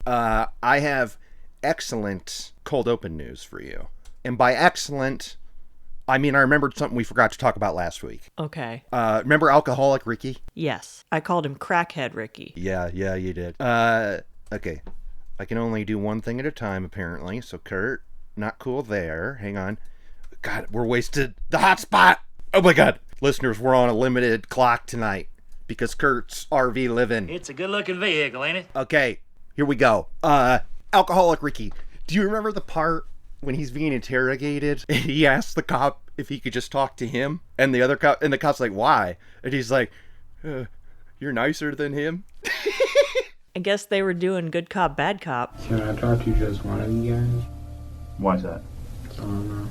I have excellent cold open news for you. And by excellent, I mean I remembered something we forgot to talk about last week. Okay. Remember Alcoholic Ricky? Yes. I called him Crackhead Ricky. Yeah, you did. Okay. I can only do one thing at a time, apparently. So, Kurt, not cool there. Hang on. God, we're wasted the hotspot. Oh, my God. Listeners, we're on a limited clock tonight because Kurt's RV living. It's a good-looking vehicle, ain't it? Okay, here we go. Alcoholic Ricky. Do you remember the part when he's being interrogated and he asks the cop if he could just talk to him? And the other cop, and the cop's like, why? And he's like, you're nicer than him? I guess they were doing good cop, bad cop. Can I talk to just one of you guys? Why's that? I don't know.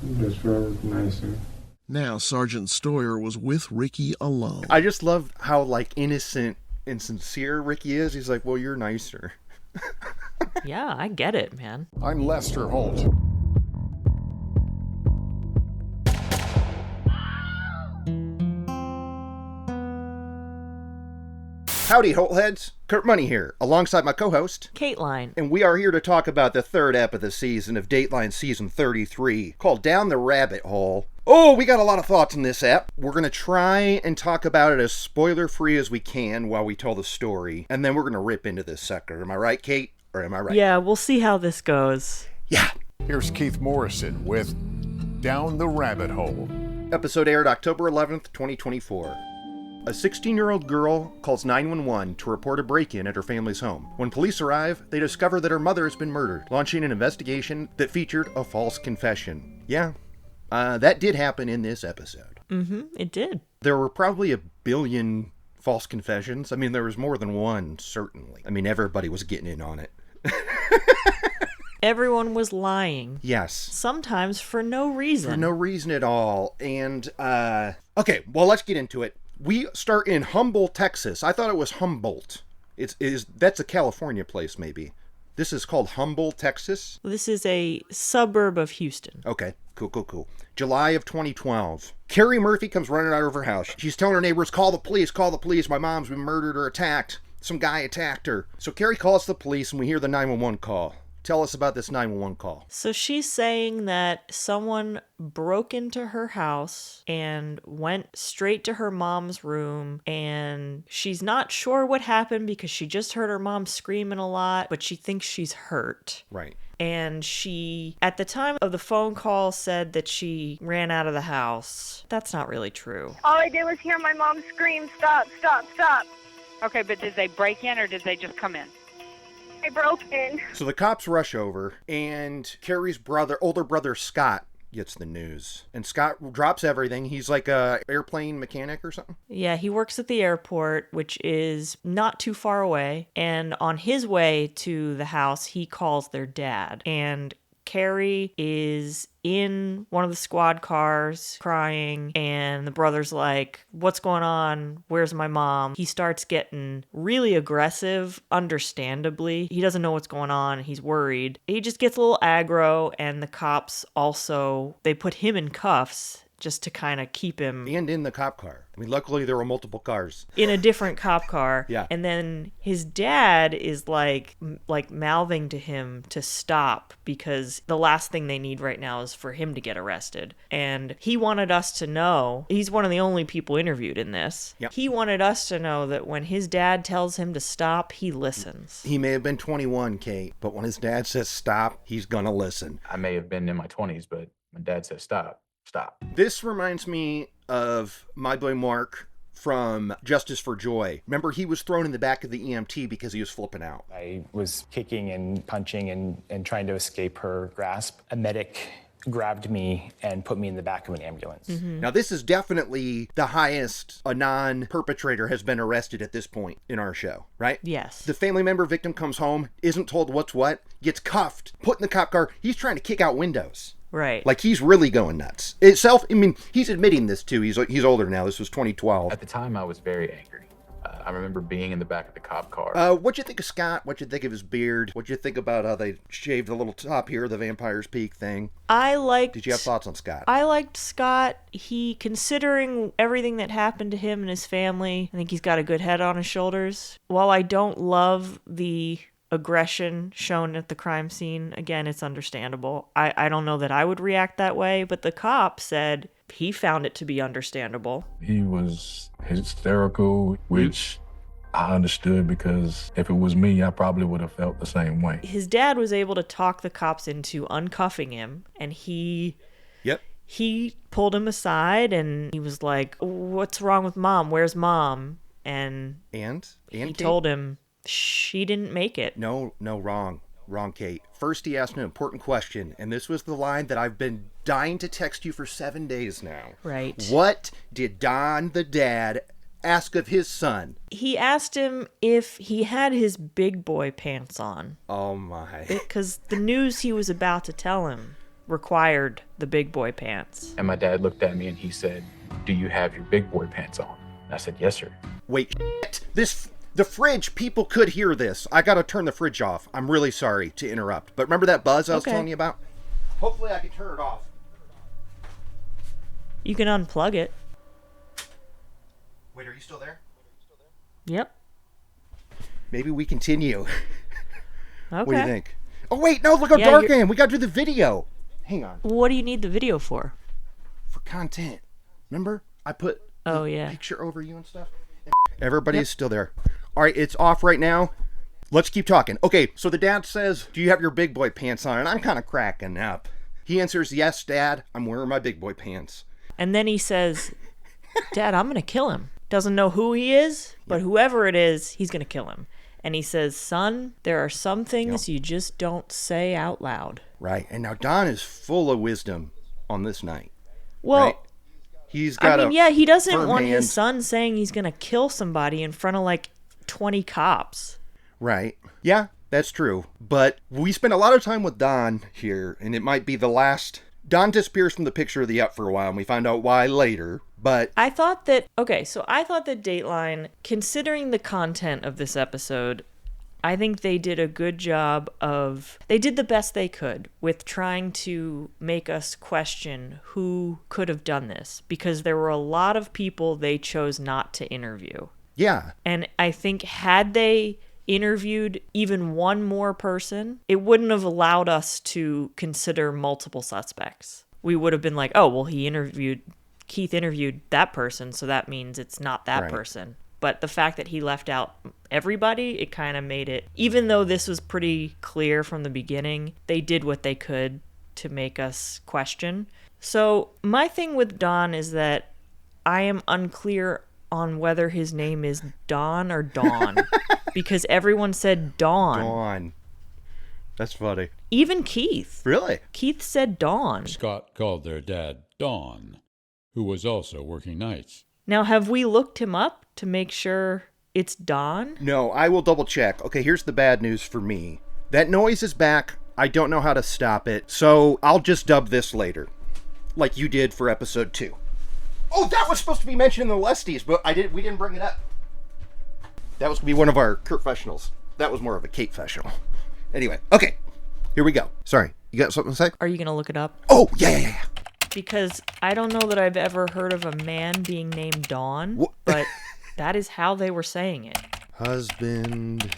You just feel nicer. Now Sergeant Stoyer was with Ricky alone. I just love how, like, innocent and sincere Ricky is. He's like, well, you're nicer. Yeah, I get it, man. I'm Lester Holt. Howdy, Holtheads. Kurt Money here, alongside my co-host, Kateline. and we are here to talk about the third ep of the season of Dateline Season 33, called Down the Rabbit Hole. Oh, we got a lot of thoughts in this ep. We're going to try and talk about it as spoiler-free as we can while we tell the story, and then we're going to rip into this sucker. Am I right, Kate? Or am I right? Yeah, we'll see how this goes. Yeah. Here's Keith Morrison with Down the Rabbit Hole. Episode aired October 11th, 2024. A 16-year-old girl calls 911 to report a break-in at her family's home. When police arrive, they discover that her mother has been murdered, launching an investigation that featured a false confession. Yeah, that did happen in this episode. It did. There were probably a billion false confessions. I mean, there was more than one, certainly. I mean, everybody was getting in on it. Everyone was lying. Yes. Sometimes for no reason. For no reason at all. And, okay, well, let's get into it. We start in Humboldt, Texas. I thought it was Humboldt. That's a California place, maybe. This is called Humboldt, Texas. This is a suburb of Houston. Okay, cool. July of 2012. Carrie Murphy comes running out of her house. She's telling her neighbors, call the police. My mom's been murdered or attacked. Some guy attacked her. So Carrie calls the police and we hear the 911 call. Tell us about this 911 call. So she's saying that someone broke into her house and went straight to her mom's room, and she's not sure what happened because she just heard her mom screaming a lot, but she thinks she's hurt. Right. And she, at the time of the phone call, said that she ran out of the house. That's not really true. All I did was hear my mom scream, stop. Okay, but did they break in or did they just come in? I broke in. So the cops rush over, and Carrie's older brother Scott, gets the news. And Scott drops everything. He's like a airplane mechanic or something. Yeah, he works at the airport, which is not too far away. And on his way to the house, he calls their dad. And Carrie is in one of the squad cars crying, and the brother's like, what's going on? Where's my mom? He starts getting really aggressive, understandably. He doesn't know what's going on. He's worried. He just gets a little aggro, and the cops also, they put him in cuffs just to kind of keep him. And in the cop car. I mean, luckily there were multiple cars. In a different cop car. Yeah. And then his dad is like mouthing to him to stop because the last thing they need right now is for him to get arrested. And he wanted us to know, he's one of the only people interviewed in this. Yep. He wanted us to know that when his dad tells him to stop, he listens. He may have been 21, Kate, but when his dad says stop, he's gonna listen. I may have been in my 20s, but my dad says stop. This reminds me of my boy Mark from Justice for Joy. Remember, he was thrown in the back of the EMT because he was flipping out. I was kicking and punching and trying to escape her grasp. A medic grabbed me and put me in the back of an ambulance. Mm-hmm. Now, this is definitely the highest a non-perpetrator has been arrested at this point in our show, right? Yes. The family member victim comes home, isn't told what's what, gets cuffed, put in the cop car. He's trying to kick out windows. Right. Like, he's really going nuts. I mean, he's admitting this, too. He's older now. This was 2012. At the time, I was very angry. I remember being in the back of the cop car. What'd you think of Scott? What'd you think of his beard? What'd you think about how they shaved the little top here, the Vampire's Peak thing? Did you have thoughts on Scott? I liked Scott. Considering everything that happened to him and his family, I think he's got a good head on his shoulders. While I don't love the aggression shown at the crime scene. Again, it's understandable. I don't know that I would react that way, but the cop said he found it to be understandable. He was hysterical, which I understood because if it was me, I probably would have felt the same way. His dad was able to talk the cops into uncuffing him, and he pulled him aside and he was like, "What's wrong with mom? Where's mom?" And he told him she didn't make it. No, wrong, Kate. First, he asked an important question, and this was the line that I've been dying to text you for 7 days now. Right. What did Don, the dad, ask of his son? He asked him if he had his big boy pants on. Oh my. Because the news he was about to tell him required the big boy pants. And my dad looked at me and he said, "Do you have your big boy pants on?" And I said, "Yes, sir." Wait, the fridge, people could hear this. I gotta turn the fridge off. I'm really sorry to interrupt. But remember that buzz I was telling you about? Hopefully I can turn it off. You can unplug it. Wait, are you still there? Yep. Maybe we continue. Okay. What do you think? Oh wait, no, look how dark I am. We gotta do the video. Hang on. What do you need the video for? For content. Remember? I put the picture over you and stuff. Everybody is still there. All right, it's off right now. Let's keep talking. Okay, so the dad says, "Do you have your big boy pants on?" And I'm kind of cracking up. He answers, "Yes, Dad, I'm wearing my big boy pants." And then he says, "Dad, I'm going to kill him." Doesn't know who he is, but whoever it is, he's going to kill him. And he says, "Son, there are some things you just don't say out loud." Right. And now Don is full of wisdom on this night. Well, right? He's got he doesn't want hand. his son saying he's going to kill somebody in front of like 20 cops. Right. Yeah, that's true. But we spend a lot of time with Don here, and it might be the last. Don disappears from the picture of the up for a while, and we find out why later. But I thought that Dateline, considering the content of this episode, I think they did a good job they did the best they could with trying to make us question who could have done this, because there were a lot of people they chose not to interview. Yeah. And I think had they interviewed even one more person, it wouldn't have allowed us to consider multiple suspects. We would have been like, oh, well, Keith interviewed that person, so that means it's not that person. But the fact that he left out everybody, it kind of made it, even though this was pretty clear from the beginning, they did what they could to make us question. So my thing with Don is that I am unclear on whether his name is Don or Dawn, because everyone said Dawn. Dawn. That's funny. Even Keith. Really? Keith said Dawn. Scott called their dad Don, who was also working nights. Now, have we looked him up to make sure it's Don? No, I will double check. Okay, here's the bad news for me. That noise is back. I don't know how to stop it, so I'll just dub this later, like you did for episode 2. Oh, that was supposed to be mentioned in the Lesties, but we didn't bring it up. That was going to be one of our Kurt Professionals. That was more of a Kate Professional. Anyway, okay, here we go. Sorry, you got something to say? Are you going to look it up? Oh, yeah. Because I don't know that I've ever heard of a man being named Don, but that is how they were saying it. Husband,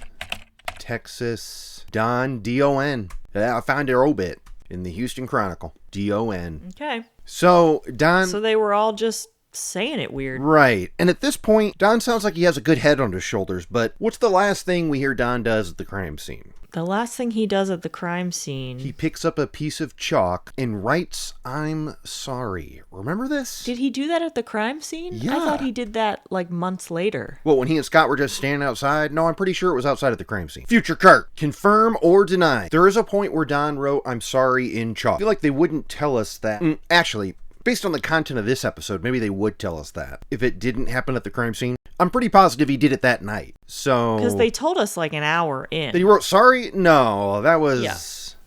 Texas, Don, D-O-N. I found their obit in the Houston Chronicle. D-O-N. Okay. So, Don... So they were all just saying it weird. Right. And at this point, Don sounds like he has a good head on his shoulders, but what's the last thing we hear Don does at the crime scene? The last thing he does at the crime scene... He picks up a piece of chalk and writes, "I'm sorry." Remember this? Did he do that at the crime scene? Yeah. I thought he did that, like, months later. Well, when he and Scott were just standing outside? No, I'm pretty sure it was outside of the crime scene. Future Kurt, confirm or deny. There is a point where Don wrote, "I'm sorry" in chalk. I feel like they wouldn't tell us that. Actually, based on the content of this episode, maybe they would tell us that if it didn't happen at the crime scene. I'm pretty positive he did it that night. So... Because they told us like an hour in. That he wrote sorry? No, that was... Yeah.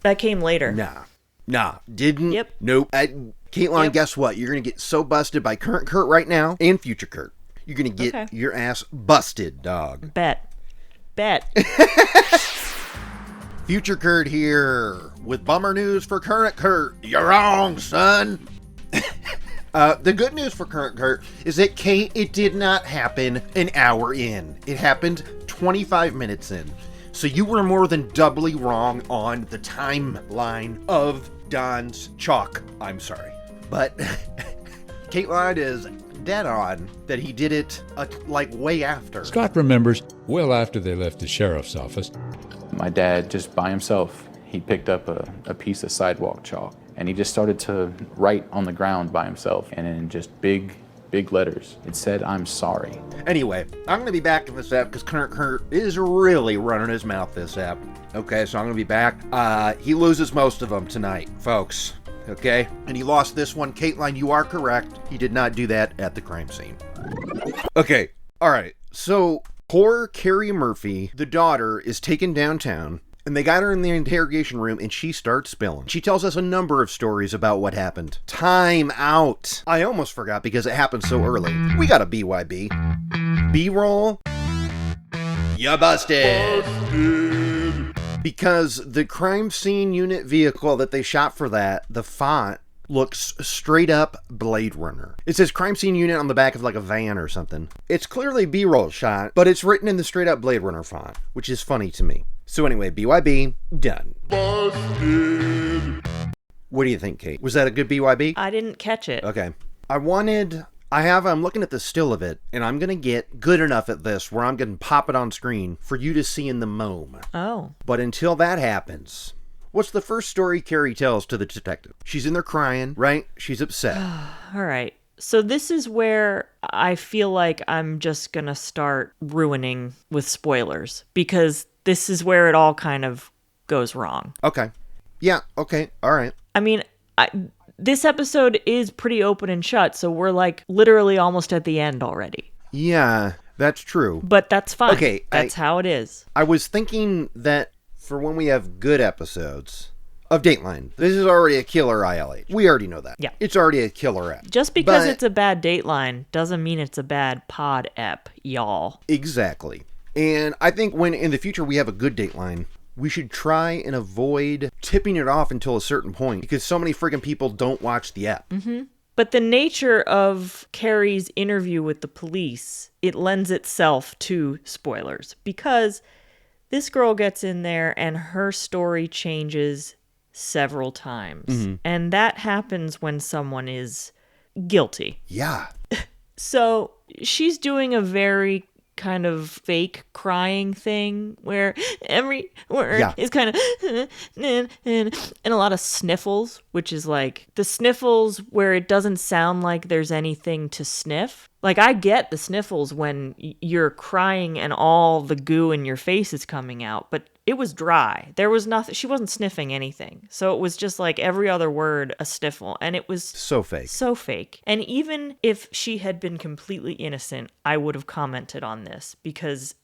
That came later. Nah. Didn't? Yep. Nope. Cateline, Guess what? You're going to get so busted by current Kurt right now and future Kurt. You're going to get your ass busted, dog. Bet. Future Kurt here with bummer news for current Kurt. You're wrong, son. The good news for current Kurt is that Kate, it did not happen an hour in. It happened 25 minutes in. So you were more than doubly wrong on the timeline of Don's chalk. I'm sorry. But Kateline is dead on that he did it like way after. Scott remembers well after they left the sheriff's office. My dad, just by himself, he picked up a piece of sidewalk chalk and he just started to write on the ground by himself, and in just big letters, it said, "I'm sorry." Anyway, I'm going to be back in this app because Kurt is really running his mouth this app. Okay, so I'm going to be back. He loses most of them tonight, folks. Okay? And he lost this one. Kateline, you are correct. He did not do that at the crime scene. Okay, alright. So, poor Carrie Murphy, the daughter, is taken downtown, and they got her in the interrogation room, and she starts spilling. She tells us a number of stories about what happened. Time out. I almost forgot because it happened so early. We got a BYB. B-roll. You busted. Because the crime scene unit vehicle that they shot for that, the font looks straight up Blade Runner. It says crime scene unit on the back of like a van or something. It's clearly a B-roll shot, but it's written in the straight up Blade Runner font, which is funny to me. So anyway, BYB, done. Busted. What do you think, Kate? Was that a good BYB? I didn't catch it. Okay. I'm looking at the still of it, and I'm going to get good enough at this where I'm going to pop it on screen for you to see in the moment. Oh. But until that happens, what's the first story Carrie tells to the detective? She's in there crying, right? She's upset. All right. So this is where I feel like I'm just going to start ruining with spoilers, because this is where it all kind of goes wrong. Okay. Yeah, okay. All right. I mean, this episode is pretty open and shut, so we're like literally almost at the end already. Yeah, that's true. But that's fine. Okay. That's how it is. I was thinking that for when we have good episodes of Dateline, this is already a killer ILH. We already know that. Yeah. It's already a killer ep. Just because it's a bad Dateline doesn't mean it's a bad pod ep, y'all. Exactly. And I think when in the future we have a good Dateline, we should try and avoid tipping it off until a certain point, because so many friggin' people don't watch the app. Mm-hmm. But the nature of Carrie's interview with the police, it lends itself to spoilers, because this girl gets in there and her story changes several times. Mm-hmm. And that happens when someone is guilty. Yeah. So she's doing a very kind of fake crying thing where every word is kind of and a lot of sniffles, which is like the sniffles where it doesn't sound like there's anything to sniff. Like, I get the sniffles when you're crying and all the goo in your face is coming out, but it was dry. There was nothing. She wasn't sniffing anything. So it was just like every other word a sniffle. And it was so fake. So fake. And even if she had been completely innocent, I would have commented on this because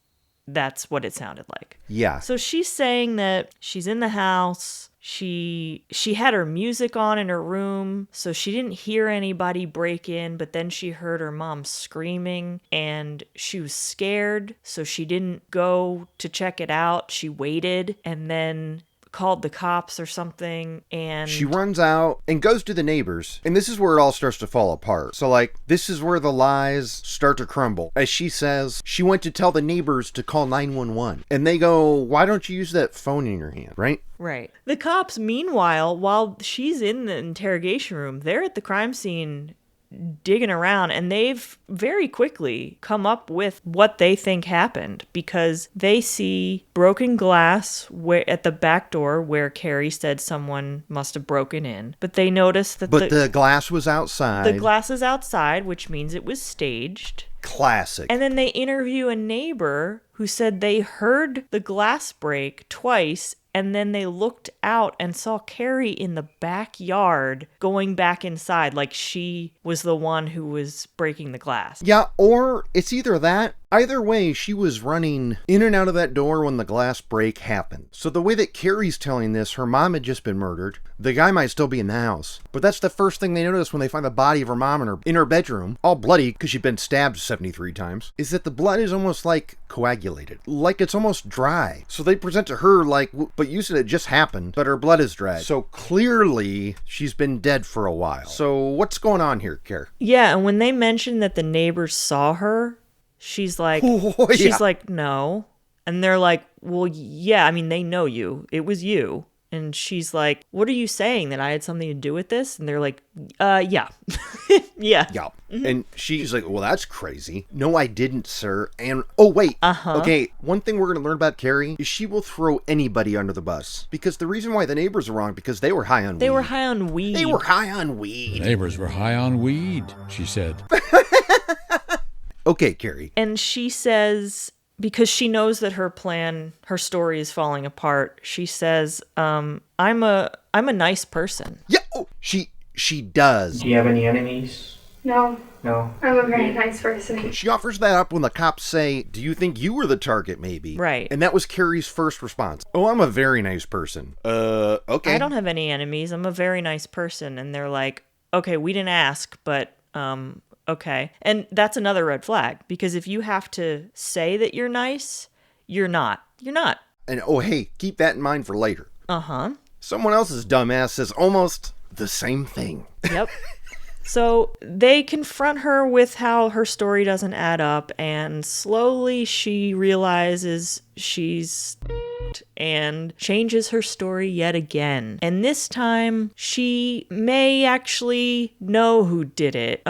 that's what it sounded like. Yeah. So she's saying that she's in the house. She had her music on in her room, so she didn't hear anybody break in, but then she heard her mom screaming, and she was scared, so she didn't go to check it out. She waited, and then called the cops or something, and she runs out and goes to the neighbors, and this is where it all starts to fall apart. So like, this is where the lies start to crumble. As she says, she went to tell the neighbors to call 911, and they go, why don't you use that phone in your hand, right? Right. The cops, meanwhile, while she's in the interrogation room, they're at the crime scene digging around, and they've very quickly come up with what they think happened, because they see broken glass at the back door where Carrie said someone must have broken in, but they notice that the glass was outside. The glass is outside, which means it was staged. Classic. And then they interview a neighbor who said they heard the glass break twice, and then they looked out and saw Carrie in the backyard going back inside, like she was the one who was breaking the glass. Yeah, or it's either that. Either way, she was running in and out of that door when the glass break happened. So the way that Carrie's telling this, her mom had just been murdered. The guy might still be in the house. But that's the first thing they notice when they find the body of her mom in her bedroom, all bloody because she'd been stabbed 73 times, is that the blood is almost like coagulated. Like it's almost dry. So they present to her like, but you said it just happened, but her blood is dry. So clearly she's been dead for a while. So what's going on here, Care? Yeah, and when they mentioned that the neighbors saw her, she's like, like, no. And they're like, well, yeah, I mean, they know you. It was you. And she's like, what are you saying? That I had something to do with this? And they're like, yeah. Yeah. Yeah. And she's like, well, that's crazy. No, I didn't, sir. And, oh, wait. Okay, one thing we're going to learn about Carrie is she will throw anybody under the bus. Because the reason why the neighbors are wrong, because they were high on weed. They were high on weed. They were high on weed. The neighbors were high on weed, she said. Okay, Carrie. And she says, because she knows that her story is falling apart, she says, I'm a nice person. Yeah, she does. Do you have any enemies? No. No. I'm a very nice person. She offers that up when the cops say, do you think you were the target, maybe? Right. And that was Carrie's first response. Oh, I'm a very nice person. Okay. I don't have any enemies. I'm a very nice person. And they're like, okay, we didn't ask, but, okay. And that's another red flag, because if you have to say that you're nice, you're not. You're not. And, oh, hey, keep that in mind for later. Uh-huh. Someone else's dumbass says almost the same thing. Yep. So they confront her with how her story doesn't add up, and slowly she realizes she's and changes her story yet again. And this time she may actually know who did it.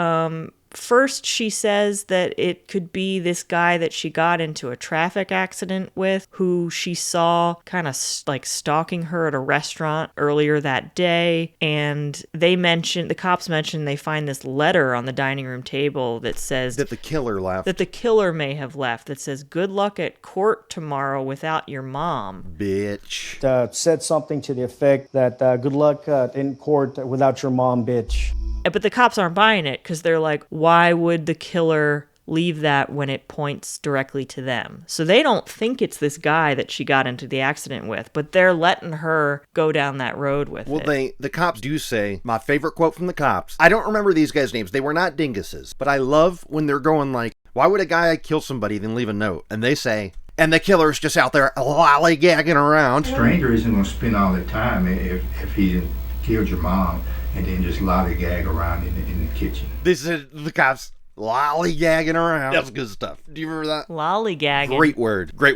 First, she says that it could be this guy that she got into a traffic accident with, who she saw kind of like stalking her at a restaurant earlier that day. And the cops mentioned they find this letter on the dining room table that says that the killer left. That the killer may have left. That says, good luck at court tomorrow without your mom. Bitch. Said something to the effect that good luck in court without your mom, bitch. But the cops aren't buying it because they're like, why would the killer leave that when it points directly to them? So they don't think it's this guy that she got into the accident with, but they're letting her go down that road with it. Well, the cops do say, my favorite quote from the cops, I don't remember these guys' names, they were not dinguses, but I love when they're going like, why would a guy kill somebody then leave a note? And they say, and the killer's just out there lollygagging around. A stranger isn't going to spend all the time if he killed your mom and then just lollygag around in the kitchen. This is the cops lollygagging around. That's good stuff. Do you remember that? Lollygagging. Great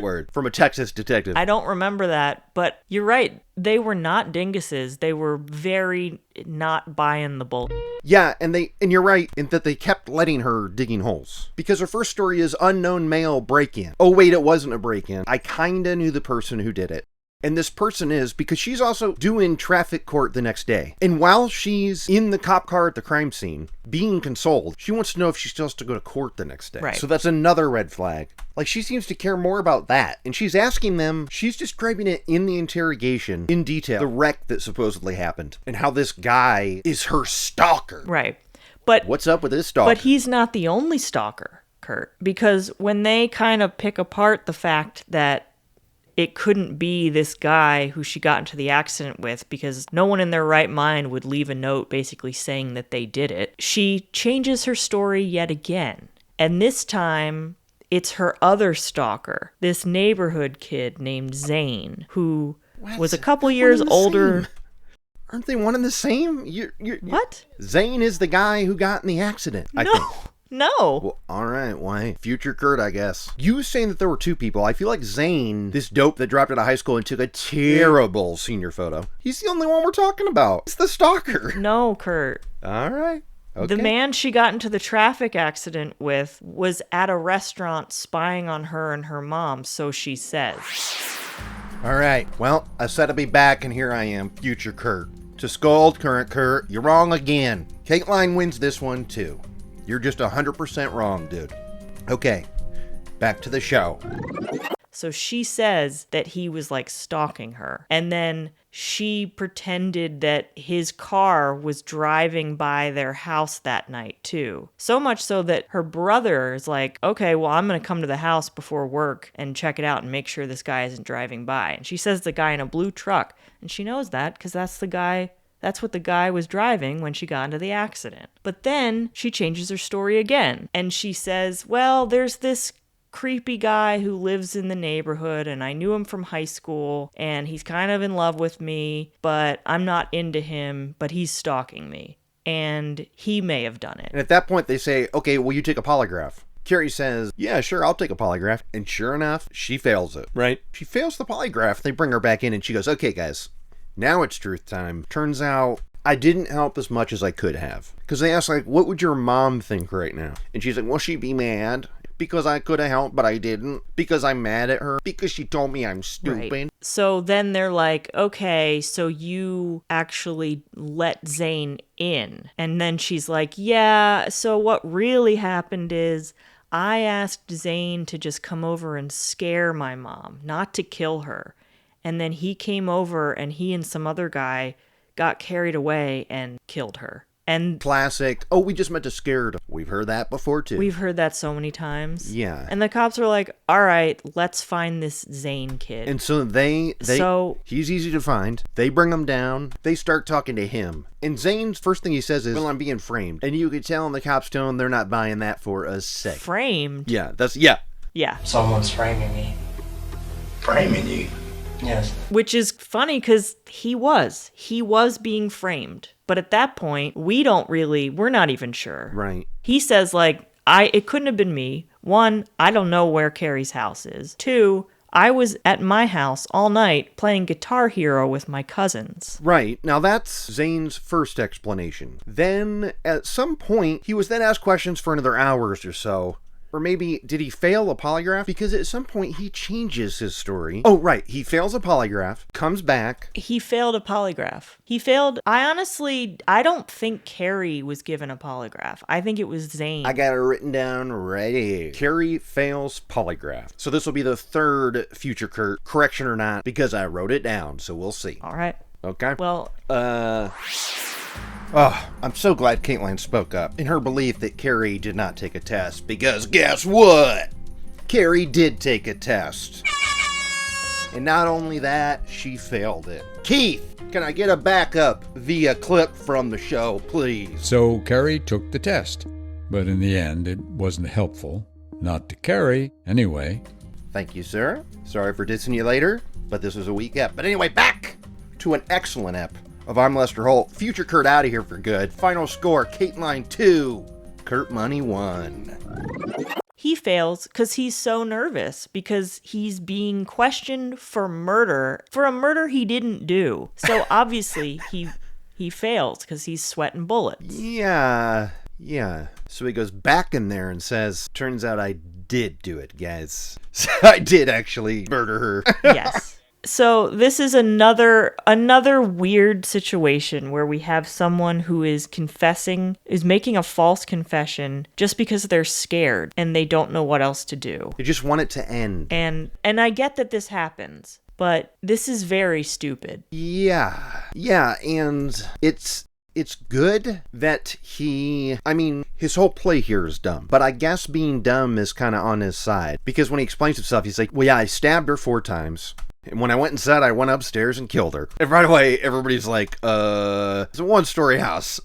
word. From a Texas detective. I don't remember that, but you're right. They were not dinguses. They were very not buying the bull. Yeah, and you're right in that they kept letting her digging holes. Because her first story is unknown male break-in. Oh wait, it wasn't a break-in. I kinda knew the person who did it. And this person is because she's also doing traffic court the next day. And while she's in the cop car at the crime scene, being consoled, she wants to know if she still has to go to court the next day. Right. So that's another red flag. Like, she seems to care more about that. And she's asking them, she's describing it in the interrogation in detail, the wreck that supposedly happened, and how this guy is her stalker. Right. But what's up with this stalker? But he's not the only stalker, Kurt. Because when they kind of pick apart the fact that it couldn't be this guy who she got into the accident with, because no one in their right mind would leave a note basically saying that they did it, she changes her story yet again. And this time, it's her other stalker, this neighborhood kid named Zane, who was a couple years older. Aren't they one and the same? What? Zane is the guy who got in the accident, I think. No. Well, all right. Why? Future Kurt, I guess. You saying that there were two people. I feel like Zane, this dope that dropped out of high school and took a terrible senior photo, he's the only one we're talking about. It's the stalker. No, Kurt. All right. Okay. The man she got into the traffic accident with was at a restaurant spying on her and her mom, so she says. All right. Well, I said I'd be back, and here I am, future Kurt. To scold current Kurt, you're wrong again. Kateline wins this one, too. You're just 100% wrong, dude. Okay, back to the show. So she says that he was like stalking her. And then she pretended that his car was driving by their house that night too. So much so that her brother is like, okay, well, I'm going to come to the house before work and check it out and make sure this guy isn't driving by. And she says the guy in a blue truck. And she knows that because that's what the guy was driving when she got into the accident. But then she changes her story again. And she says, well, there's this creepy guy who lives in the neighborhood and I knew him from high school and he's kind of in love with me, but I'm not into him, but he's stalking me. And he may have done it. And at that point they say, okay, will you take a polygraph? Carrie says, yeah, sure, I'll take a polygraph. And sure enough, she fails it, right? She fails the polygraph. They bring her back in and she goes, okay, guys, now it's truth time. Turns out I didn't help as much as I could have. Because they asked, like, what would your mom think right now? And she's like, will she be mad? Because I could have helped, but I didn't. Because I'm mad at her. Because she told me I'm stupid. Right. So then they're like, okay, so you actually let Zane in. And then she's like, yeah, so what really happened is I asked Zane to just come over and scare my mom, not to kill her. And then he came over and he and some other guy got carried away and killed her. And classic, oh, we just meant to scare her. We've heard that before, too. We've heard that so many times. Yeah. And the cops are like, all right, let's find this Zane kid. And so he's easy to find. They bring him down. They start talking to him. And Zane's first thing he says is, well, I'm being framed. And you could tell in the cops' tone they're not buying that for a sec. Framed? Yeah, Yeah. Someone's framing me. Framing you? Yes. Which is funny because he was being framed. But at that point, we're not even sure. Right. He says, like, it couldn't have been me. 1, I don't know where Carrie's house is. 2, I was at my house all night playing Guitar Hero with my cousins. Right. Now that's Zane's first explanation. Then, at some point, he was then asked questions for another hours or so. Or maybe, did he fail a polygraph? Because at some point, he changes his story. Oh, right. He fails a polygraph, comes back. He failed a polygraph. I don't think Carrie was given a polygraph. I think it was Zane. I got it written down right here. Carrie fails polygraph. So this will be the third future Kurt, correction or not, because I wrote it down, so we'll see. All right. Okay. Well, Oh, I'm so glad Kateline spoke up in her belief that Carrie did not take a test, because guess what? Carrie did take a test. And not only that, she failed it. Keith, can I get a backup via clip from the show, please? So Carrie took the test, but in the end, it wasn't helpful. Not to Carrie, anyway. Thank you, sir. Sorry for dissing you later, but this was a weak ep. But anyway, back to an excellent ep of I'm Lester Holt. Future Kurt out of here for good. Final score, Kateline 2, Kurt Money 1. He fails because he's so nervous because he's being questioned for a murder he didn't do. So obviously he fails because he's sweating bullets. Yeah. So he goes back in there and says, turns out I did do it, guys. I did actually murder her. Yes. So this is another weird situation where we have someone who is making a false confession just because they're scared and they don't know what else to do. They just want it to end. And I get that this happens, but this is very stupid. Yeah, and it's good that his whole play here is dumb. But I guess being dumb is kind of on his side. Because when he explains himself, he's like, well, yeah, I stabbed her 4 times. And when I went inside, I went upstairs and killed her. And right away, everybody's like, it's a 1-story house.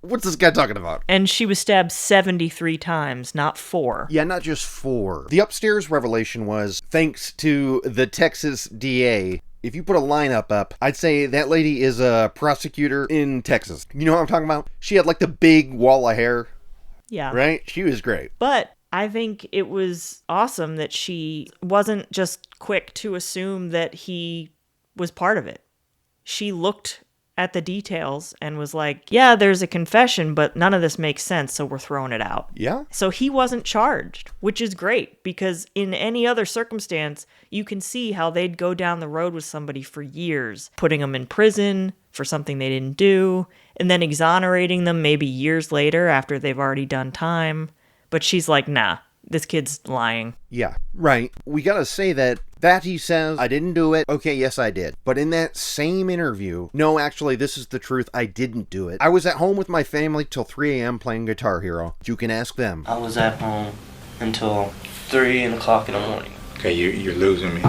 What's this guy talking about? And she was stabbed 73 times, not 4. Yeah, not just 4. The upstairs revelation was, thanks to the Texas DA, if you put a lineup up, I'd say that lady is a prosecutor in Texas. You know what I'm talking about? She had like the big wall of hair. Yeah. Right? She was great. But I think it was awesome that she wasn't just quick to assume that he was part of it. She looked at the details and was like, yeah, there's a confession, but none of this makes sense, so we're throwing it out. Yeah. So he wasn't charged, which is great, because in any other circumstance, you can see how they'd go down the road with somebody for years, putting them in prison for something they didn't do, and then exonerating them maybe years later after they've already done time. But she's like, nah, this kid's lying. Yeah, right. We gotta say that he says, I didn't do it. Okay, yes, I did. But in that same interview, no, actually, this is the truth. I didn't do it. I was at home with my family till 3 a.m. playing Guitar Hero. You can ask them. I was at home until 3 o'clock in the morning. Okay, you're losing me.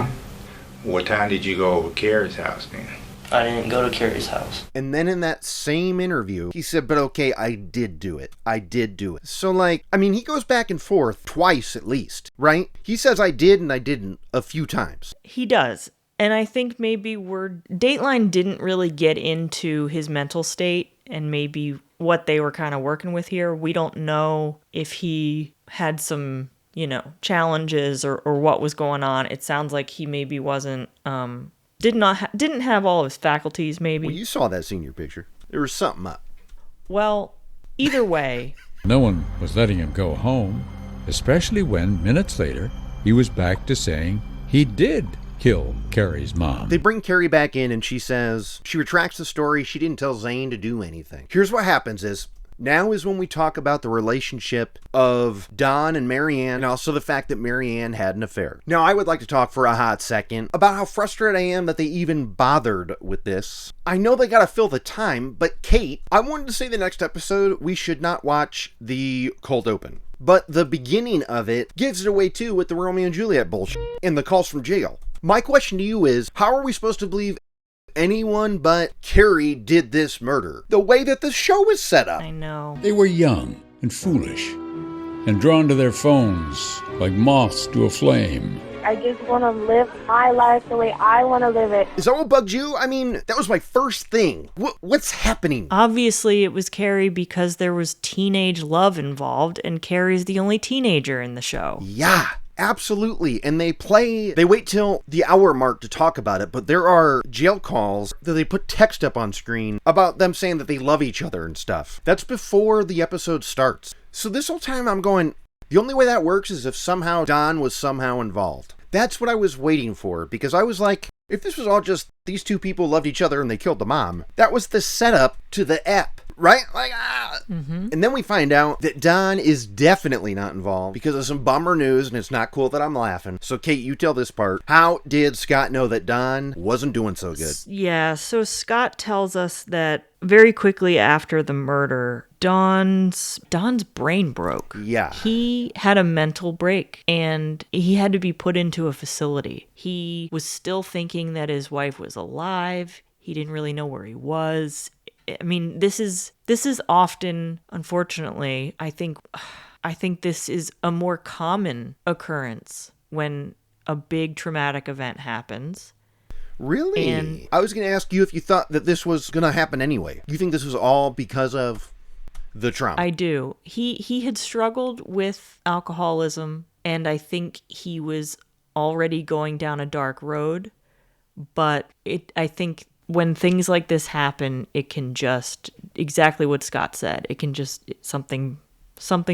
What time did you go over Carrie's house then? I didn't go to Carrie's house. And then in that same interview, he said, but okay, I did do it. I did do it. So he goes back and forth twice at least, right? He says I did and I didn't a few times. He does. And I think maybe Dateline didn't really get into his mental state and maybe what they were kind of working with here. We don't know if he had some, challenges or what was going on. It sounds like he maybe wasn't, didn't have all of his faculties, maybe. Well, you saw that senior picture. There was something up. Well, either way. No one was letting him go home, especially when, minutes later, he was back to saying he did kill Carrie's mom. They bring Carrie back in and she says she retracts the story. She didn't tell Zane to do anything. Here's what happens is, now is when we talk about the relationship of Don and Marianne, and also the fact that Marianne had an affair. Now, I would like to talk for a hot second about how frustrated I am that they even bothered with this. I know they gotta fill the time, but Kate, I wanted to say the next episode, we should not watch the cold open. But the beginning of it gives it away too with the Romeo and Juliet bullshit and the calls from jail. My question to you is, how are we supposed to believe anyone but Carrie did this murder? The way that the show is set up. I know. They were young and foolish and drawn to their phones like moths to a flame. I just want to live my life the way I want to live it. Is that what bugged you? I mean, that was my first thing. What's happening? Obviously, it was Carrie because there was teenage love involved, and Carrie's the only teenager in the show. Yeah. Absolutely. And they wait till the hour mark to talk about it, but there are jail calls that they put text up on screen about them saying that they love each other and stuff. That's before the episode starts. So this whole time I'm going, the only way that works is if somehow Don was somehow involved. That's what I was waiting for, because I was like, if this was all just these two people loved each other and they killed the mom, that was the setup to the ep. Right? Like, Mm-hmm. And then we find out that Don is definitely not involved because of some bummer news, and it's not cool that I'm laughing. So, Kate, you tell this part. How did Scott know that Don wasn't doing so good? Yeah, so Scott tells us that very quickly after the murder, Don's brain broke. Yeah. He had a mental break, and he had to be put into a facility. He was still thinking that his wife was alive. He didn't really know where he was. I mean, this is often, unfortunately, I think this is a more common occurrence when a big traumatic event happens. Really? And I was going to ask you if you thought that this was going to happen anyway. You think this was all because of the trauma? I do. He had struggled with alcoholism, and I think he was already going down a dark road, but I think when things like this happen, it can just, exactly what Scott said, it can just, something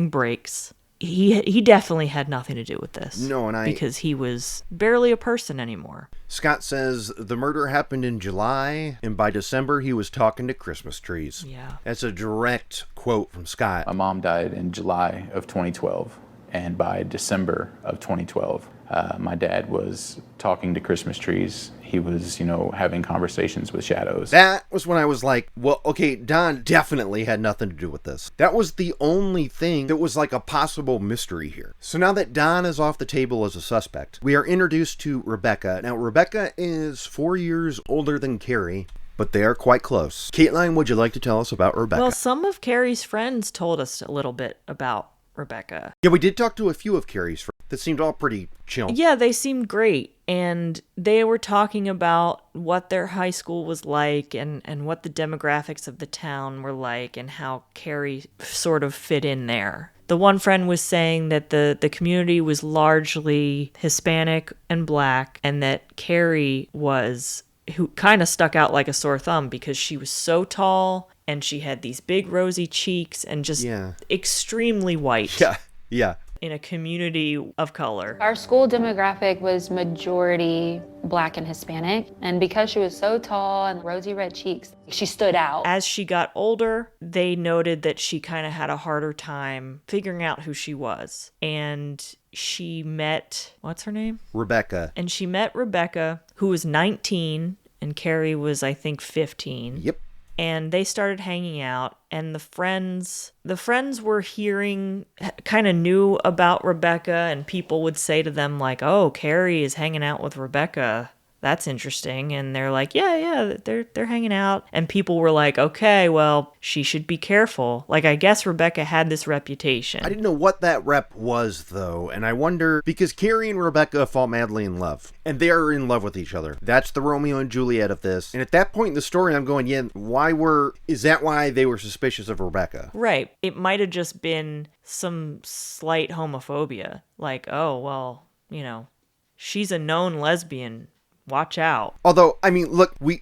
breaks. He definitely had nothing to do with this. No, because he was barely a person anymore. Scott says the murder happened in July, and by December he was talking to Christmas trees. Yeah. That's a direct quote from Scott. My mom died in July of 2012, and by December of 2012, my dad was talking to Christmas trees. He was, having conversations with shadows. That was when I was like, well, okay, Don definitely had nothing to do with this. That was the only thing that was like a possible mystery here. So now that Don is off the table as a suspect, we are introduced to Rebecca. Now, Rebecca is 4 years older than Carrie, but they are quite close. Kateline, would you like to tell us about Rebecca? Well, some of Carrie's friends told us a little bit about Rebecca. Yeah, we did talk to a few of Carrie's friends that seemed all pretty chill. Yeah, they seemed great. And they were talking about what their high school was like and what the demographics of the town were like and how Carrie sort of fit in there. The one friend was saying that the community was largely Hispanic and Black, and that Carrie who kind of stuck out like a sore thumb because she was so tall and she had these big rosy cheeks and just extremely white. Yeah. In a community of color. Our school demographic was majority Black and Hispanic, and because she was so tall and rosy red cheeks, she stood out. As she got older, they noted that she kind of had a harder time figuring out who she was. And she met, what's her name? Rebecca. And she met Rebecca, who was 19, and Carrie was, I think, 15. Yep. And they started hanging out, and the friends were kind of knew about Rebecca, and people would say to them like, oh, Carrie is hanging out with Rebecca. that's interesting. And they're like, yeah, they're hanging out. And people were like, okay, well, she should be careful. Like, I guess Rebecca had this reputation. I didn't know what that rep was, though, and I wonder, because Carrie and Rebecca fall madly in love, and they are in love with each other. That's the Romeo and Juliet of this. And at that point in the story, I'm going, yeah, is that why they were suspicious of Rebecca? Right. It might have just been some slight homophobia. Like, oh, well, she's a known lesbian. Watch out. Although, I mean, look, we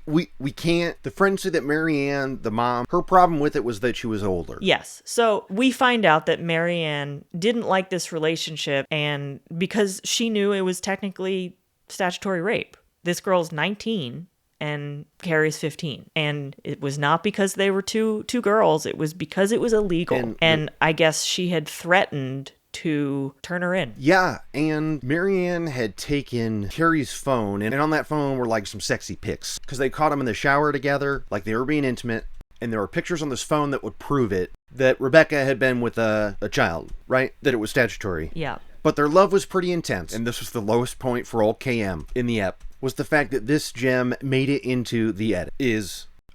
can't. The friends say that Marianne, the mom, her problem with it was that she was older. Yes. So we find out that Marianne didn't like this relationship, and because she knew it was technically statutory rape. This girl's 19 and Carrie's 15. And it was not because they were two girls. It was because it was illegal. And I guess she had threatened to turn her in. Yeah, and Marianne had taken Carrie's phone, and on that phone were like some sexy pics, because they caught them in the shower together, like they were being intimate, and there were pictures on this phone that would prove it, that Rebecca had been with a child, right? That it was statutory. Yeah. But their love was pretty intense, and this was the lowest point for old KM in the ep, was the fact that this gem made it into the edit.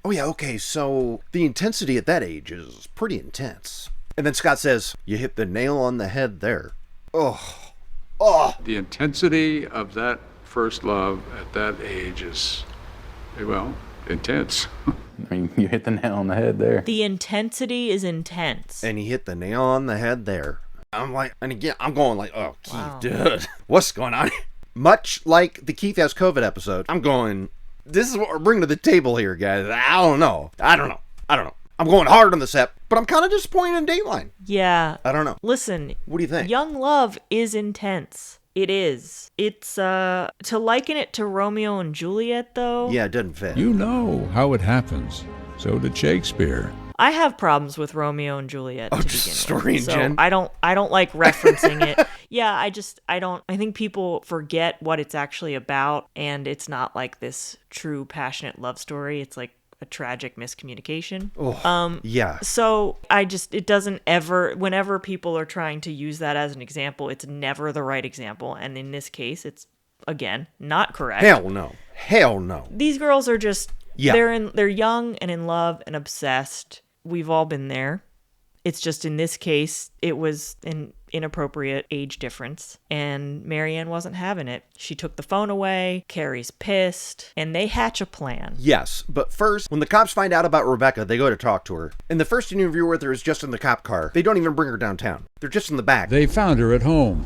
Oh yeah, okay, so the intensity at that age is pretty intense. And then Scott says, you hit the nail on the head there. Oh. The intensity of that first love at that age is, well, intense. I mean, you hit the nail on the head there. The intensity is intense. And he hit the nail on the head there. I'm like, and again, I'm going like, oh, Keith, wow. Dude, what's going on? Much like the Keith Has COVID episode, I'm going, this is what we're bringing to the table here, guys. I don't know. I'm going hard on the set, but I'm kind of disappointed in Dateline. Yeah. I don't know. Listen. What do you think? Young love is intense. It is. It's, to liken it to Romeo and Juliet, though. Yeah, it doesn't fit. You know how it happens. So did Shakespeare. I have problems with Romeo and Juliet to begin story with. in Jen. I don't like referencing it. Yeah, I think people forget what it's actually about, and it's not like this true passionate love story. It's like a tragic miscommunication. Yeah. So it doesn't ever, whenever people are trying to use that as an example, it's never the right example. And in this case, it's, again, not correct. Hell no. These girls are just, they're young and in love and obsessed. We've all been there. It's just in this case, it was an inappropriate age difference, and Marianne wasn't having it. She took the phone away, Carrie's pissed, and they hatch a plan. Yes, but first, when the cops find out about Rebecca, they go to talk to her. And the first interview with her is just in the cop car. They don't even bring her downtown. They're just in the back. They found her at home.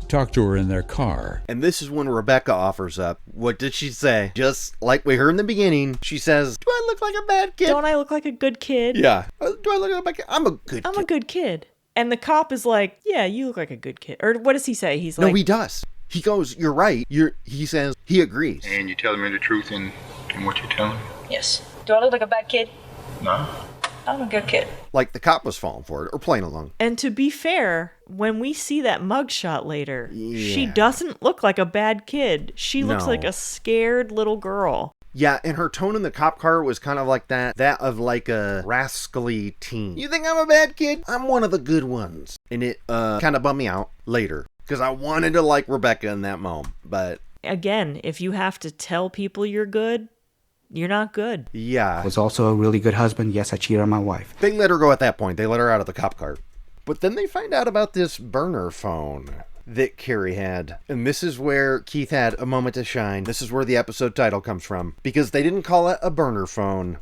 Talked to her in their car. And this is when Rebecca offers up. What did she say? Just like we heard in the beginning, she says, do I look like a bad kid? Don't I look like a good kid? Yeah. Do I look like a bad kid? I'm a good kid. And the cop is like, yeah, you look like a good kid. Or what does he say? He's like... No, he does. He goes, you're right. He says, he agrees. And you're telling me the truth in what you're telling me? Yes. Do I look like a bad kid? No. I'm a good kid. Like the cop was falling for it, or playing along. And to be fair, when we see that mugshot later, she doesn't look like a bad kid. She looks like a scared little girl. Yeah, and her tone in the cop car was kind of like that of like a rascally teen. You think I'm a bad kid? I'm one of the good ones. And it kind of bummed me out later, because I wanted to like Rebecca in that moment, but... Again, if you have to tell people you're good, you're not good. Yeah. I was also a really good husband. Yes, I cheated on my wife. They let her go at that point. They let her out of the cop car. But then they find out about this burner phone that Carrie had. And this is where Keith had a moment to shine. This is where the episode title comes from. Because they didn't call it a burner phone.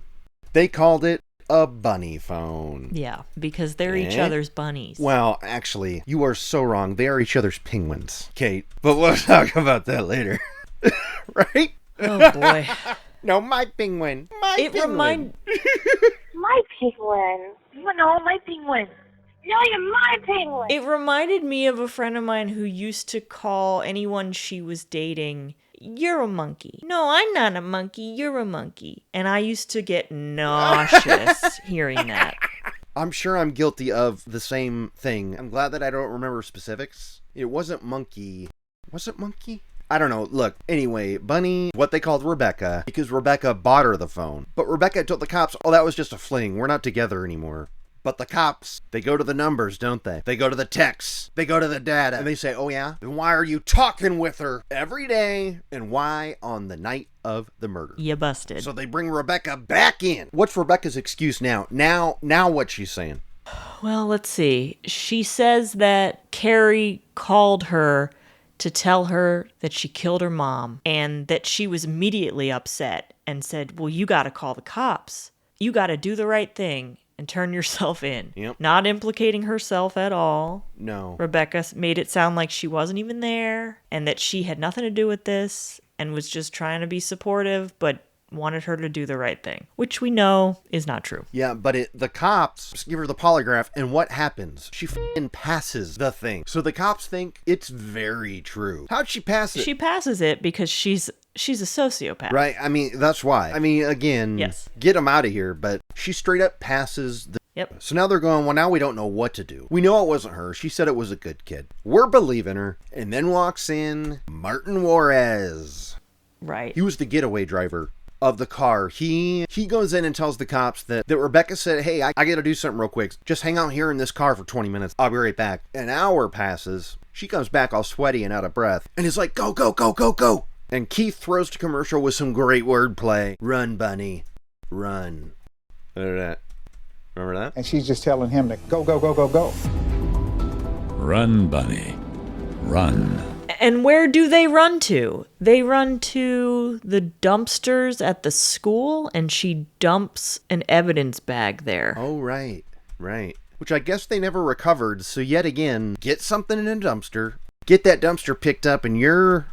They called it a bunny phone. Yeah, because they're each other's bunnies. Well, actually, you are so wrong. They are each other's penguins, Kate. But we'll talk about that later. Right? Oh, boy. No, my penguin. My penguin. My penguin. No, my penguin. No, you're my penguin. It reminded me of a friend of mine who used to call anyone she was dating, you're a monkey. No, I'm not a monkey. You're a monkey. And I used to get nauseous hearing that. I'm sure I'm guilty of the same thing. I'm glad that I don't remember specifics. It wasn't monkey. Was it monkey? I don't know. Look, anyway, Bunny, what they called Rebecca, because Rebecca bought her the phone. But Rebecca told the cops, oh, that was just a fling. We're not together anymore. But the cops, they go to the numbers, don't they? They go to the texts. They go to the data. And they say, oh yeah? Then why are you talking with her every day? And why on the night of the murder? You busted. So they bring Rebecca back in. What's Rebecca's excuse now? Now what's she saying? Well, let's see. She says that Carrie called her to tell her that she killed her mom and that she was immediately upset and said, well, you got to call the cops. You got to do the right thing and turn yourself in. Yep. Not implicating herself at all. No. Rebecca made it sound like she wasn't even there and that she had nothing to do with this and was just trying to be supportive, but wanted her to do the right thing, which we know is not true. Yeah, but the cops give her the polygraph, and what happens? She f***ing passes the thing. So the cops think it's very true. How'd she pass it? She passes it because she's a sociopath. Right, I mean, that's why. I mean, again, yes. Get them out of here, but she straight up passes the... Yep. So now they're going, well, now we don't know what to do. We know it wasn't her. She said it was a good kid. We're believing her. And then walks in Martin Juarez. Right. He was the getaway driver of the car. He goes in and tells the cops that Rebecca said, hey, I gotta do something real quick. Just hang out here in this car for 20 minutes. I'll be right back. An hour passes. She comes back all sweaty and out of breath. And is like, go, go, go, go, go. And Keith throws to commercial with some great wordplay. Run, bunny. Run. Remember that? Remember that? And she's just telling him to go, go, go, go, go. Run, bunny. Run. And where do they run to? They run to the dumpsters at the school, and she dumps an evidence bag there. Oh, right. Right. Which I guess they never recovered. So yet again, get something in a dumpster, get that dumpster picked up, and you're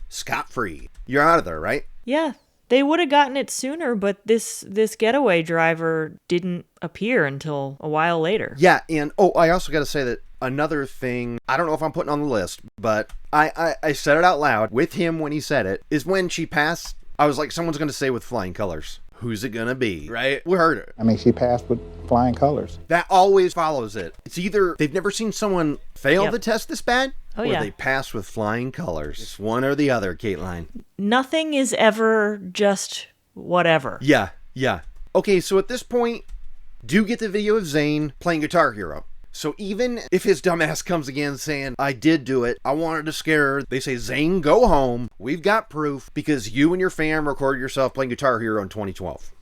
scot-free. You're out of there, right? Yeah. They would have gotten it sooner, but this getaway driver didn't appear until a while later. Yeah, and I also got to say that another thing, I don't know if I'm putting on the list, but I said it out loud with him when he said it, is when she passed, I was like, someone's going to say with flying colors. Who's it going to be, right? We heard it. I mean, she passed with flying colors. That always follows it. It's either they've never seen someone fail the test this bad, or yeah. they pass with flying colors. It's one or the other, Kateline. Nothing is ever just whatever. Yeah. Okay, so at this point, do get the video of Zane playing Guitar Hero. So even if his dumbass comes again saying, I did do it, I wanted to scare her, they say, Zane, go home. We've got proof because you and your fam recorded yourself playing Guitar Hero in 2012.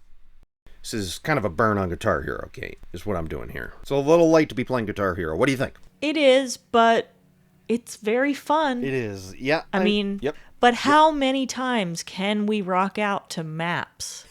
This is kind of a burn on Guitar Hero, Kate, is what I'm doing here. It's a little late to be playing Guitar Hero. What do you think? It is, but it's very fun. It is, yeah. I mean, yep. But how many times can we rock out to maps?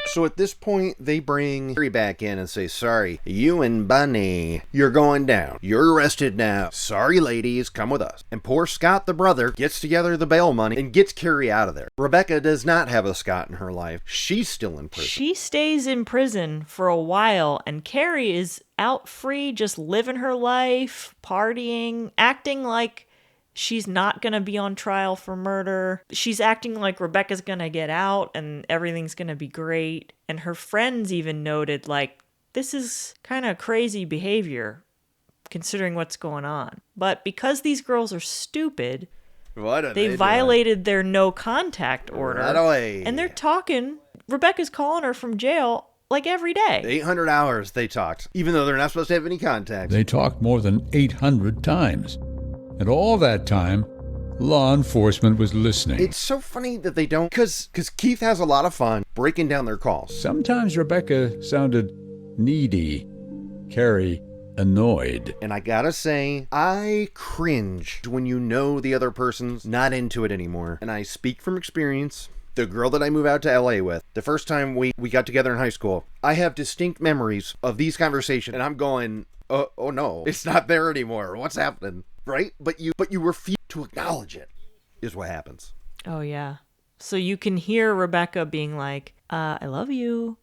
So at this point, they bring Carrie back in and say, sorry, you and Bunny, you're going down. You're arrested now. Sorry, ladies, come with us. And poor Scott, the brother, gets together the bail money and gets Carrie out of there. Rebecca does not have a Scott in her life. She's still in prison. She stays in prison for a while, and Carrie is out free, just living her life, partying, acting like she's not going to be on trial for murder. She's acting like Rebecca's going to get out and everything's going to be great. And her friends even noted, like, this is kind of crazy behavior considering what's going on. But because these girls are stupid, they violated their no contact order. Right away. And they're talking. Rebecca's calling her from jail like every day. 800 hours they talked, even though they're not supposed to have any contact. They talked more than 800 times. And all that time, law enforcement was listening. It's so funny that they don't, because Keith has a lot of fun breaking down their calls. Sometimes Rebecca sounded needy, Carrie annoyed. And I gotta say, I cringe when you know the other person's not into it anymore. And I speak from experience. The girl that I moved out to LA with, the first time we got together in high school, I have distinct memories of these conversations, and I'm going, oh no, it's not there anymore. What's happening? Right? But you refuse to acknowledge it, is what happens. Oh, yeah. So you can hear Rebecca being like, I love you.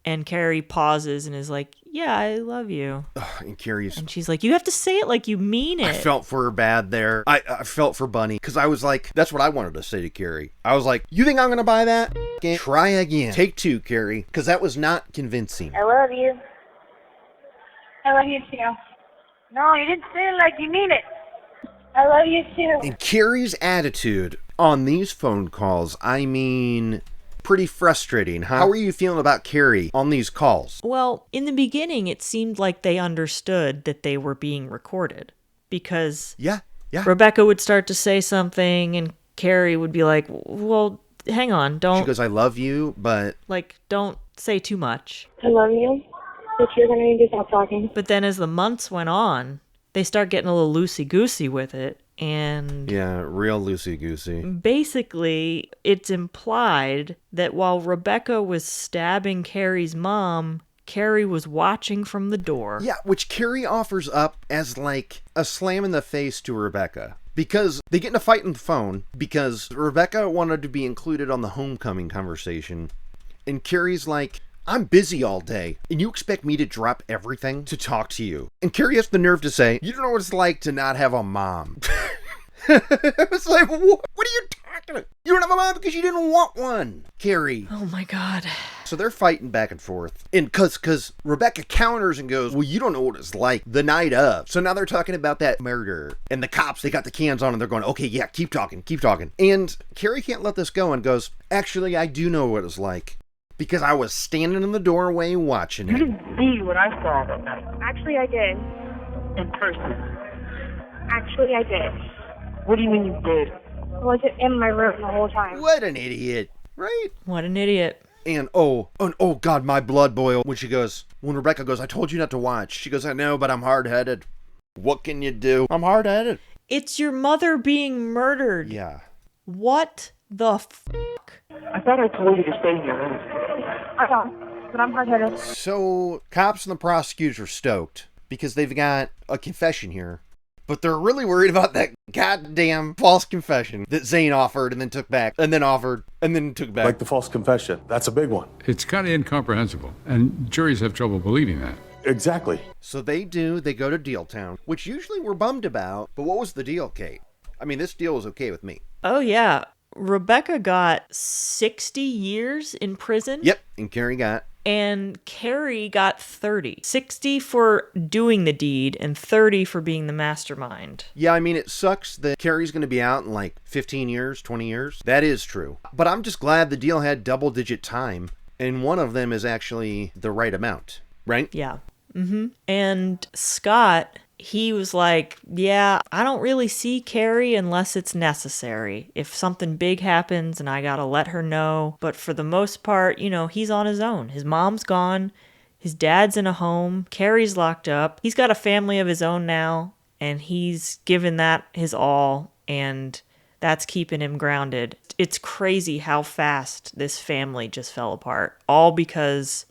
And Carrie pauses and is like, yeah, I love you. And she's like, you have to say it like you mean it. I felt for her bad there. I felt for Bunny, because I was like, that's what I wanted to say to Carrie. I was like, you think I'm going to buy that? Try again. Take two, Carrie, because that was not convincing. I love you. I love you too. No, you didn't say it like you mean it. I love you too. And Carrie's attitude on these phone calls, I mean, Pretty frustrating, huh? How are you feeling about Carrie on these calls? Well, in the beginning, it seemed like they understood that they were being recorded because yeah. Rebecca would start to say something and Carrie would be like, well, hang on, don't... She goes, I love you, but... Like, don't say too much. I love you, but you're going to need to stop talking. But then as the months went on, they start getting a little loosey-goosey with it. And yeah, real loosey-goosey. Basically, it's implied that while Rebecca was stabbing Carrie's mom, Carrie was watching from the door. Yeah, which Carrie offers up as like a slam in the face to Rebecca. Because they get in a fight on the phone because Rebecca wanted to be included on the homecoming conversation. And Carrie's like, I'm busy all day, and you expect me to drop everything to talk to you. And Carrie has the nerve to say, you don't know what it's like to not have a mom. It's like, what are you talking about? You don't have a mom because you didn't want one, Carrie. Oh my God. So they're fighting back and forth. And because Rebecca counters and goes, well, you don't know what it's like the night of. So now they're talking about that murder. And the cops, they got the cans on and they're going, okay, yeah, keep talking. And Carrie can't let this go and goes, actually, I do know what it's like. Because I was standing in the doorway watching it. You didn't see what I saw that night. Actually, I did. In person. Actually, I did. What do you mean you did? I was in my room the whole time. What an idiot, right? What an idiot. And oh God, my blood boiled when Rebecca goes, I told you not to watch. She goes, I know, but I'm hard-headed. What can you do? I'm hard-headed. It's your mother being murdered. Yeah. What the fuck? I thought I told you to stay in your room. I know, but I'm hard-headed. So, cops and the prosecutors are stoked because they've got a confession here. But they're really worried about that goddamn false confession that Zane offered and then took back, and then offered, and then took back. Like the false confession. That's a big one. It's kind of incomprehensible, and juries have trouble believing that. Exactly. So they go to Deal Town, which usually we're bummed about, but what was the deal, Kate? I mean, this deal was okay with me. Oh, yeah. Rebecca got 60 years in prison. Yep, and Carrie got... And Carrie got 30. 60 for doing the deed and 30 for being the mastermind. Yeah, I mean, it sucks that Carrie's going to be out in like 15 years, 20 years. That is true. But I'm just glad the deal had double-digit time, and one of them is actually the right amount, right? Yeah. Mm-hmm. And Scott... He was like, yeah, I don't really see Carrie unless it's necessary. If something big happens and I gotta let her know. But for the most part, he's on his own. His mom's gone. His dad's in a home. Carrie's locked up. He's got a family of his own now. And he's given that his all. And that's keeping him grounded. It's crazy how fast this family just fell apart. All because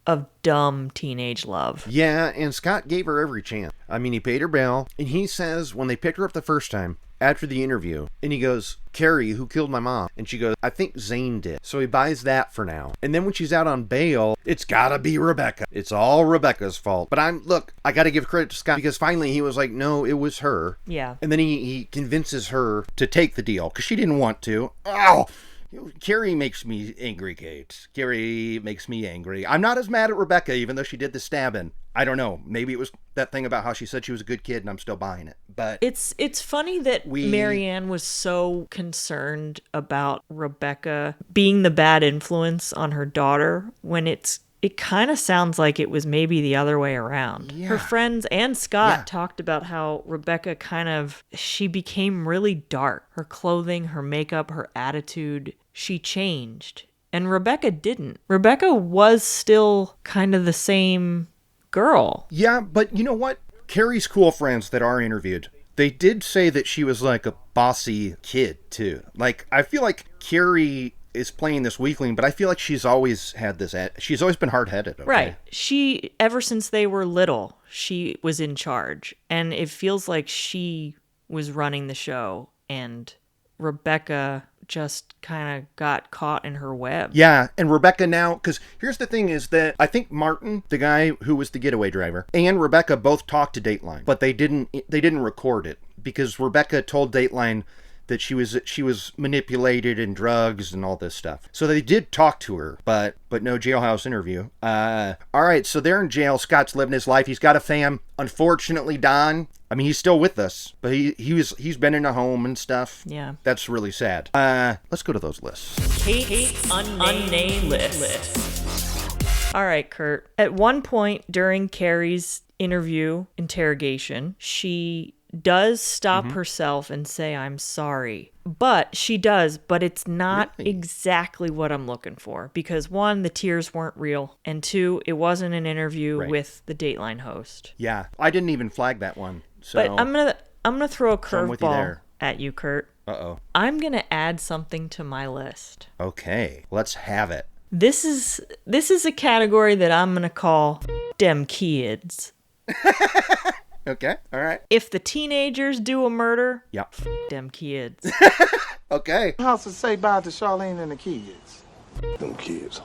of dumb teenage love. Yeah, and Scott gave her every chance. I mean, he paid her bail, and he says when they picked her up the first time, after the interview, and he goes, Carrie, who killed my mom? And she goes, I think Zane did. So he buys that for now. And then when she's out on bail, it's gotta be Rebecca. It's all Rebecca's fault. But I gotta give credit to Scott, because finally he was like, no, it was her. Yeah. And then he convinces her to take the deal, because she didn't want to. Oh! Carrie makes me angry, Kate. Carrie makes me angry. I'm not as mad at Rebecca, even though she did the stabbing. I don't know. Maybe it was that thing about how she said she was a good kid, and I'm still buying it. But it's funny that Marianne was so concerned about Rebecca being the bad influence on her daughter when it kind of sounds like it was maybe the other way around. Yeah. Her friends and Scott talked about how Rebecca she became really dark. Her clothing, her makeup, her attitude, she changed. And Rebecca didn't. Rebecca was still kind of the same girl. Yeah, but you know what? Carrie's school friends that are interviewed, they did say that she was like a bossy kid, too. Like, I feel like Carrie is playing this weakling, but I feel like she's always been hard-headed. Okay? Right. She, ever since they were little, she was in charge. And it feels like she was running the show, and Rebecca just kind of got caught in her web. Yeah, and Rebecca now, because here's the thing is that I think Martin, the guy who was the getaway driver, and Rebecca both talked to Dateline, but they didn't record it, because Rebecca told Dateline that she was manipulated and drugs and all this stuff. So they did talk to her, but no jailhouse interview. All right, so they're in jail. Scott's living his life. He's got a fam. Unfortunately, Don, I mean, he's still with us, but he's been in a home and stuff. Yeah. That's really sad. Let's go to those lists. Kate's unnamed list. All right, Kurt. At one point during Carrie's interrogation, she does stop herself and say, "I'm sorry." But it's not exactly what I'm looking for. Because one, the tears weren't real. And two, it wasn't an interview with the Dateline host. Yeah, I didn't even flag that one. So but I'm gonna throw a curveball at you, Kurt. Uh-oh. I'm gonna add something to my list. Okay, let's have it. This is a category that I'm gonna call dem kids. Okay, all right. If the teenagers do a murder, yep, dem kids. Okay. How's to say bye to Charlene and the kids? Them kids.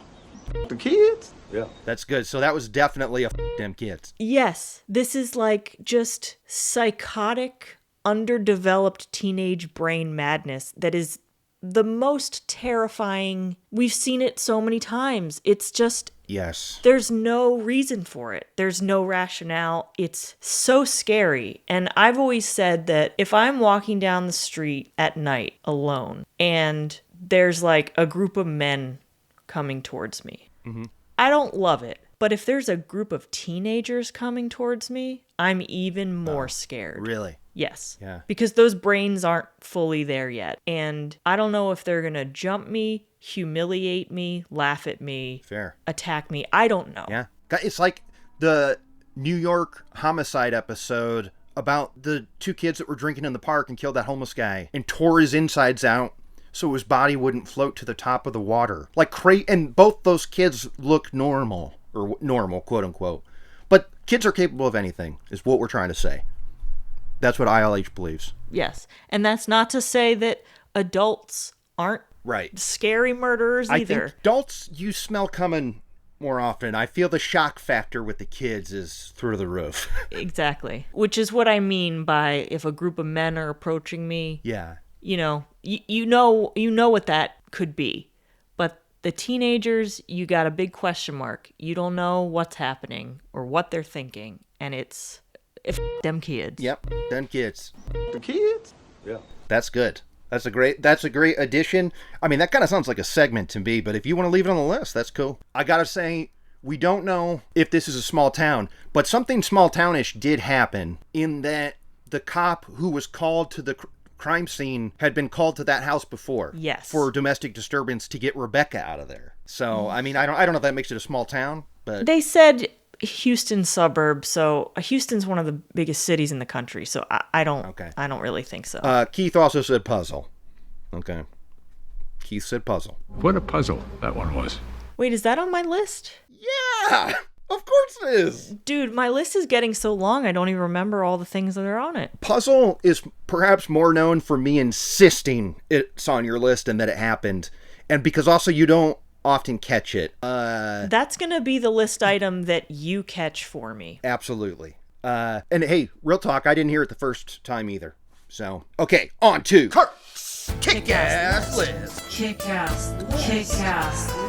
The kids? Yeah. That's good. So that was definitely a them kids. Yes, this is like just psychotic, underdeveloped teenage brain madness that is the most terrifying. We've seen it so many times. It's just... Yes. There's no reason for it. There's no rationale. It's so scary. And I've always said that if I'm walking down the street at night alone and there's like a group of men coming towards me, I don't love it. But if there's a group of teenagers coming towards me, I'm even more scared. Really? Yes. Yeah. Because those brains aren't fully there yet. And I don't know if they're going to jump me, humiliate me, laugh at me, attack me. I don't know. Yeah. It's like the New York homicide episode about the two kids that were drinking in the park and killed that homeless guy and tore his insides out so his body wouldn't float to the top of the water. And both those kids look normal, or normal, quote unquote. But kids are capable of anything, is what we're trying to say. That's what ILH believes. Yes. And that's not to say that adults aren't scary murderers either. I think adults, you smell coming more often. I feel the shock factor with the kids is through the roof. Exactly. Which is what I mean by if a group of men are approaching me. Yeah. You know what that could be. But the teenagers, you got a big question mark. You don't know what's happening or what they're thinking. And it's them kids. Yep, them kids. The kids? Yeah. That's good. That's a great addition. I mean, that kind of sounds like a segment to me, but if you want to leave it on the list, that's cool. I gotta say, we don't know if this is a small town, but something small townish did happen in that the cop who was called to the crime scene had been called to that house before. Yes. For domestic disturbance to get Rebecca out of there. So, I mean, I don't know if that makes it a small town, but... They said Houston suburb, so Houston's one of the biggest cities in the country, so I don't really think so. Keith also said puzzle. Okay. Keith said puzzle. What a puzzle that one was. Wait, is that on my list? Yeah! Of course it is! Dude, my list is getting so long I don't even remember all the things that are on it. Puzzle is perhaps more known for me insisting it's on your list and that it happened, and because also you don't often catch it. That's gonna be the list item that you catch for me. Absolutely. And hey, real talk, I didn't hear it the first time either. So, okay, on to Kurt's Kick-Ass List. Kick-Ass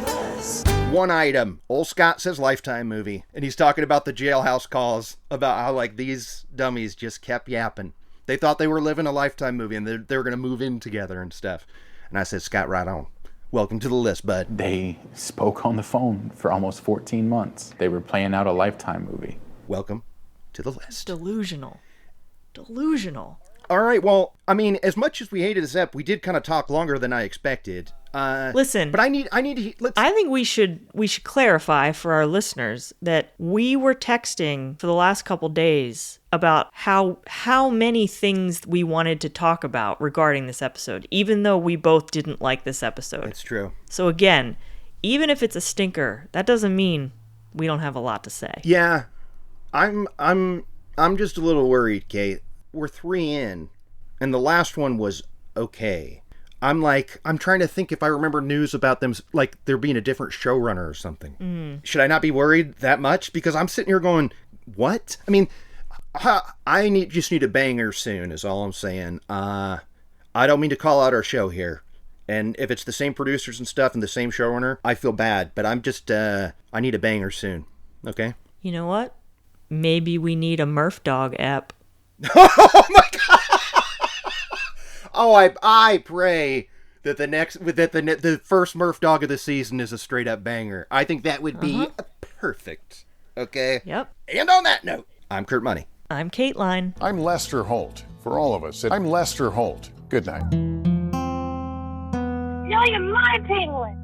List. One item. Old Scott says Lifetime movie. And he's talking about the jailhouse calls, about how like these dummies just kept yapping. They thought they were living a Lifetime movie and they were going to move in together and stuff. And I said, Scott, right on. Welcome to the list, bud. They spoke on the phone for almost 14 months. They were playing out a Lifetime movie. Welcome to the list. Delusional. All right, well, I mean, as much as we hated this ep, we did kind of talk longer than I expected. Listen, but I need to. I think we should clarify for our listeners that we were texting for the last couple days about how many things we wanted to talk about regarding this episode, even though we both didn't like this episode. It's true. So again, even if it's a stinker, that doesn't mean we don't have a lot to say. Yeah, I'm just a little worried, Kate. We're 3 in, and the last one was okay. I'm trying to think if I remember news about them, like there being a different showrunner or something. Should I not be worried that much? Because I'm sitting here going, what? I mean, I just need a banger soon is all I'm saying. I don't mean to call out our show here. And if it's the same producers and stuff and the same showrunner, I feel bad. But I'm just, I need a banger soon. Okay? You know what? Maybe we need a Murph Dog app. Oh my God! Oh, I pray that the first Murph Dog of the season is a straight up banger. I think that would be perfect. Okay? Yep. And on that note, I'm Kurt Money. I'm Kateline. I'm Lester Holt. For all of us, I'm Lester Holt. Good night. No, you're my penguin.